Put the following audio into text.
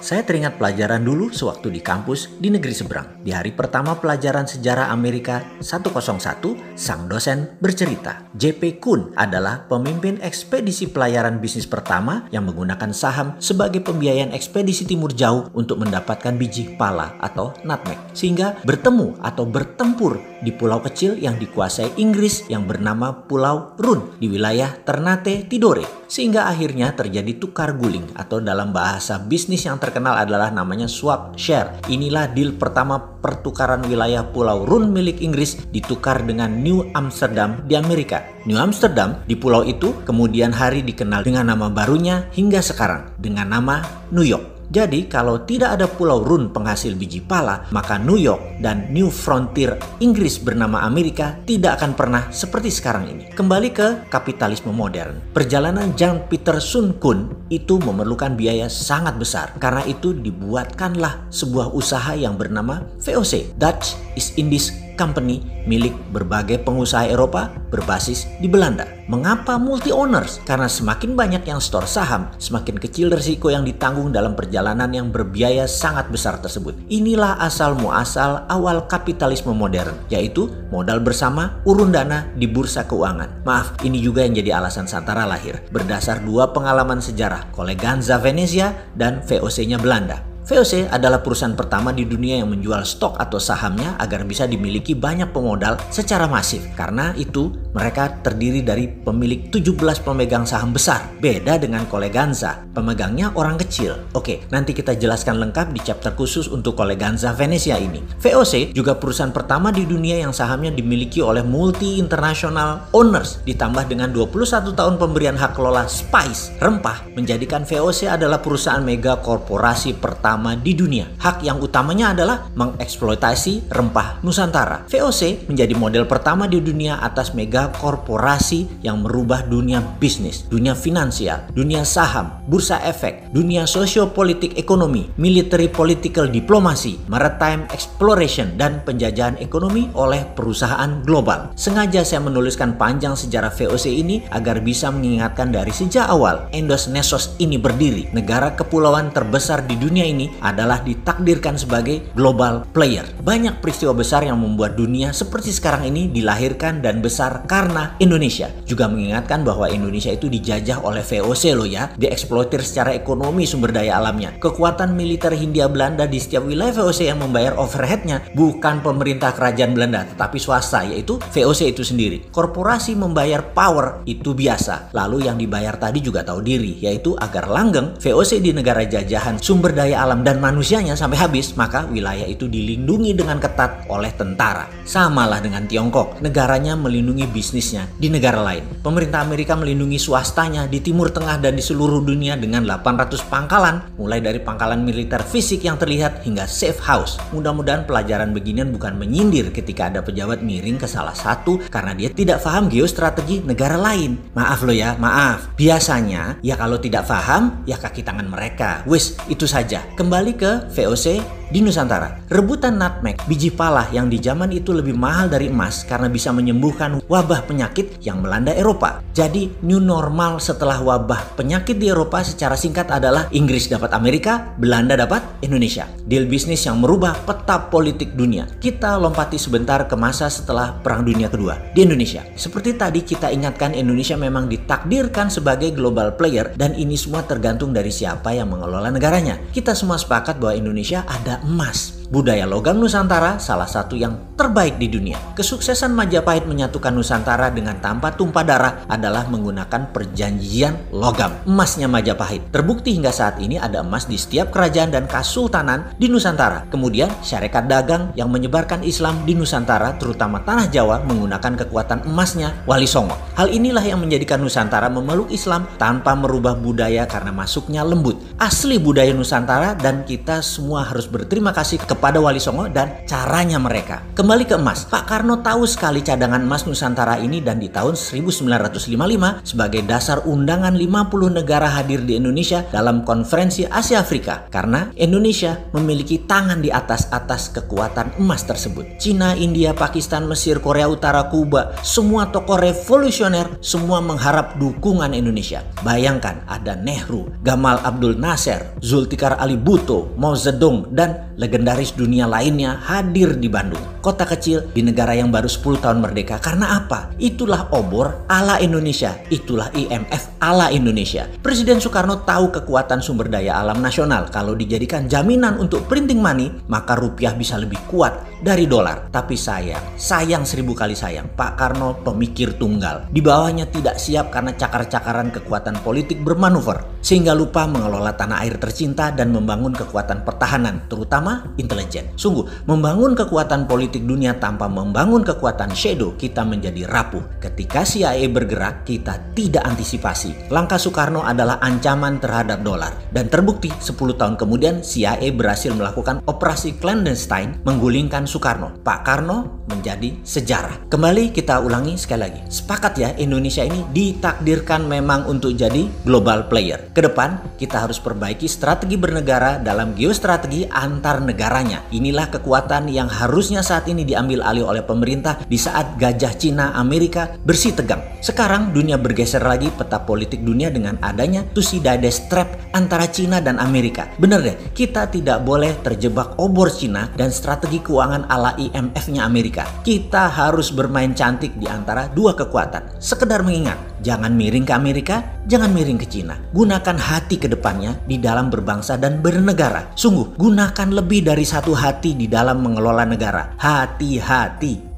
Saya teringat pelajaran dulu sewaktu di kampus di negeri seberang. Di hari pertama pelajaran sejarah Amerika 101, sang dosen bercerita, J.P. Kuhn adalah pemimpin ekspedisi pelayaran bisnis pertama yang menggunakan saham sebagai pembiayaan ekspedisi timur jauh untuk mendapatkan biji pala atau nutmeg. Sehingga bertemu atau bertempur di pulau kecil yang dikuasai Inggris yang bernama Pulau Run di wilayah Ternate Tidore. Sehingga akhirnya terjadi tukar guling atau dalam bahasa bisnis yang terkenal adalah namanya swap share. Inilah deal pertama pertukaran wilayah Pulau Run milik Inggris ditukar dengan New Amsterdam di Amerika. New Amsterdam di pulau itu kemudian hari dikenal dengan nama barunya hingga sekarang dengan nama New York. Jadi kalau tidak ada Pulau Run penghasil biji pala, maka New York dan New Frontier Inggris bernama Amerika tidak akan pernah seperti sekarang ini. Kembali ke kapitalisme modern. Perjalanan Jan Pieter Soen Koen itu memerlukan biaya sangat besar. Karena itu dibuatkanlah sebuah usaha yang bernama VOC, Dutch East Indies Company, milik berbagai pengusaha Eropa berbasis di Belanda. Mengapa multi owners? Karena semakin banyak yang store saham, semakin kecil risiko yang ditanggung dalam perjalanan yang berbiaya sangat besar tersebut. Inilah asal muasal awal kapitalisme modern, yaitu modal bersama urun dana di bursa keuangan. Maaf, ini juga yang jadi alasan Santara lahir, berdasar dua pengalaman sejarah, Colleganza Venezia dan VOC-nya Belanda. VOC adalah perusahaan pertama di dunia yang menjual stok atau sahamnya agar bisa dimiliki banyak pemodal secara masif. Karena itu, mereka terdiri dari pemilik 17 pemegang saham besar. Beda dengan Colleganza, pemegangnya orang kecil. Oke, nanti kita jelaskan lengkap di chapter khusus untuk Colleganza Venezia ini. VOC juga perusahaan pertama di dunia yang sahamnya dimiliki oleh multi-international owners. Ditambah dengan 21 tahun pemberian hak kelola spice, rempah, menjadikan VOC adalah perusahaan mega korporasi pertama di dunia. Hak yang utamanya adalah mengeksploitasi rempah Nusantara. VOC menjadi model pertama di dunia atas mega korporasi yang merubah dunia bisnis, dunia finansial, dunia saham, bursa efek, dunia sosiopolitik ekonomi, military political diplomasi, maritime exploration, dan penjajahan ekonomi oleh perusahaan global. Sengaja saya menuliskan panjang sejarah VOC ini agar bisa mengingatkan dari sejak awal Endos Nesos ini berdiri. Negara kepulauan terbesar di dunia ini adalah ditakdirkan sebagai global player. Banyak peristiwa besar yang membuat dunia seperti sekarang ini dilahirkan dan besar karena Indonesia. Juga mengingatkan bahwa Indonesia itu dijajah oleh VOC loh ya, dieksploitir secara ekonomi sumber daya alamnya. Kekuatan militer Hindia Belanda di setiap wilayah VOC yang membayar overheadnya bukan pemerintah kerajaan Belanda, tetapi swasta, yaitu VOC itu sendiri. Korporasi membayar power itu biasa. Lalu yang dibayar tadi juga tahu diri, yaitu agar langgeng VOC di negara jajahan sumber daya alam dan manusianya sampai habis, maka wilayah itu dilindungi dengan ketat oleh tentara. Samalah dengan Tiongkok, negaranya melindungi bisnisnya di negara lain. Pemerintah Amerika melindungi swastanya di Timur Tengah dan di seluruh dunia dengan 800 pangkalan, mulai dari pangkalan militer fisik yang terlihat hingga safe house. Mudah-mudahan pelajaran beginian bukan menyindir ketika ada pejabat miring ke salah satu karena dia tidak paham geostrategi negara lain. Maaf loh ya, maaf. Biasanya ya kalau tidak paham ya kaki tangan mereka. Wis, itu saja. Kembali ke VOC di Nusantara. Rebutan nutmeg, biji pala yang di zaman itu lebih mahal dari emas karena bisa menyembuhkan wabah penyakit yang melanda Eropa. Jadi new normal setelah wabah penyakit di Eropa secara singkat adalah Inggris dapat Amerika, Belanda dapat Indonesia. Deal bisnis yang merubah peta politik dunia. Kita lompati sebentar ke masa setelah Perang Dunia Kedua di Indonesia. Seperti tadi kita ingatkan, Indonesia memang ditakdirkan sebagai global player dan ini semua tergantung dari siapa yang mengelola negaranya. Kita semua sepakat bahwa Indonesia ada emas. Budaya logam Nusantara salah satu yang terbaik di dunia. Kesuksesan Majapahit menyatukan Nusantara dengan tanpa tumpah darah adalah menggunakan perjanjian logam. Emasnya Majapahit. Terbukti hingga saat ini ada emas di setiap kerajaan dan kasultanan di Nusantara. Kemudian syarikat dagang yang menyebarkan Islam di Nusantara, terutama tanah Jawa, menggunakan kekuatan emasnya Wali Songo. Hal inilah yang menjadikan Nusantara memeluk Islam tanpa merubah budaya karena masuknya lembut. Asli budaya Nusantara dan kita semua harus berterima kasih kepada kepada Wali Songo dan caranya mereka. Kembali ke emas, Pak Karno tahu sekali cadangan emas Nusantara ini dan di tahun 1955 sebagai dasar undangan 50 negara hadir di Indonesia dalam konferensi Asia Afrika karena Indonesia memiliki tangan di atas kekuatan emas tersebut. Cina, India, Pakistan, Mesir, Korea Utara, Kuba, semua tokoh revolusioner semua mengharap dukungan Indonesia. Bayangkan ada Nehru, Gamal Abdul Nasser, Zulfikar Ali Bhutto, Mao Zedong, dan legendaris dunia lainnya hadir di Bandung, kota kecil di negara yang baru 10 tahun merdeka. Karena apa? Itulah obor ala Indonesia, itulah IMF ala Indonesia. Presiden Soekarno tahu kekuatan sumber daya alam nasional. Kalau dijadikan jaminan untuk printing money, maka rupiah bisa lebih kuat dari dolar. Tapi sayang 1000 kali sayang, Pak Karno pemikir tunggal. Di bawahnya tidak siap karena cakar-cakaran kekuatan politik bermanuver, sehingga lupa mengelola tanah air tercinta dan membangun kekuatan pertahanan, terutama intelijen. Sungguh, membangun kekuatan politik dunia tanpa membangun kekuatan shadow, kita menjadi rapuh. Ketika CIA bergerak, kita tidak antisipasi. Langkah Soekarno adalah ancaman terhadap dolar. Dan terbukti 10 tahun kemudian CIA berhasil melakukan operasi clandestine menggulingkan Soekarno. Pak Karno menjadi sejarah. Kembali kita ulangi sekali lagi. Sepakat ya, Indonesia ini ditakdirkan memang untuk jadi global player. Kedepan kita harus perbaiki strategi bernegara dalam geostrategi antar negaranya. Inilah kekuatan yang harusnya saat ini diambil alih oleh pemerintah di saat gajah Cina Amerika bersih tegang. Sekarang dunia bergeser lagi peta politik dunia dengan adanya Thucydides trap antara Cina dan Amerika. Bener deh, kita tidak boleh terjebak obor Cina dan strategi keuangan ala IMF-nya Amerika. Kita harus bermain cantik di antara dua kekuatan. Sekedar mengingat, jangan miring ke Amerika, jangan miring ke Cina. Gunakan hati ke depannya di dalam berbangsa dan bernegara. Sungguh, gunakan lebih dari satu hati di dalam mengelola negara. Hati-hati.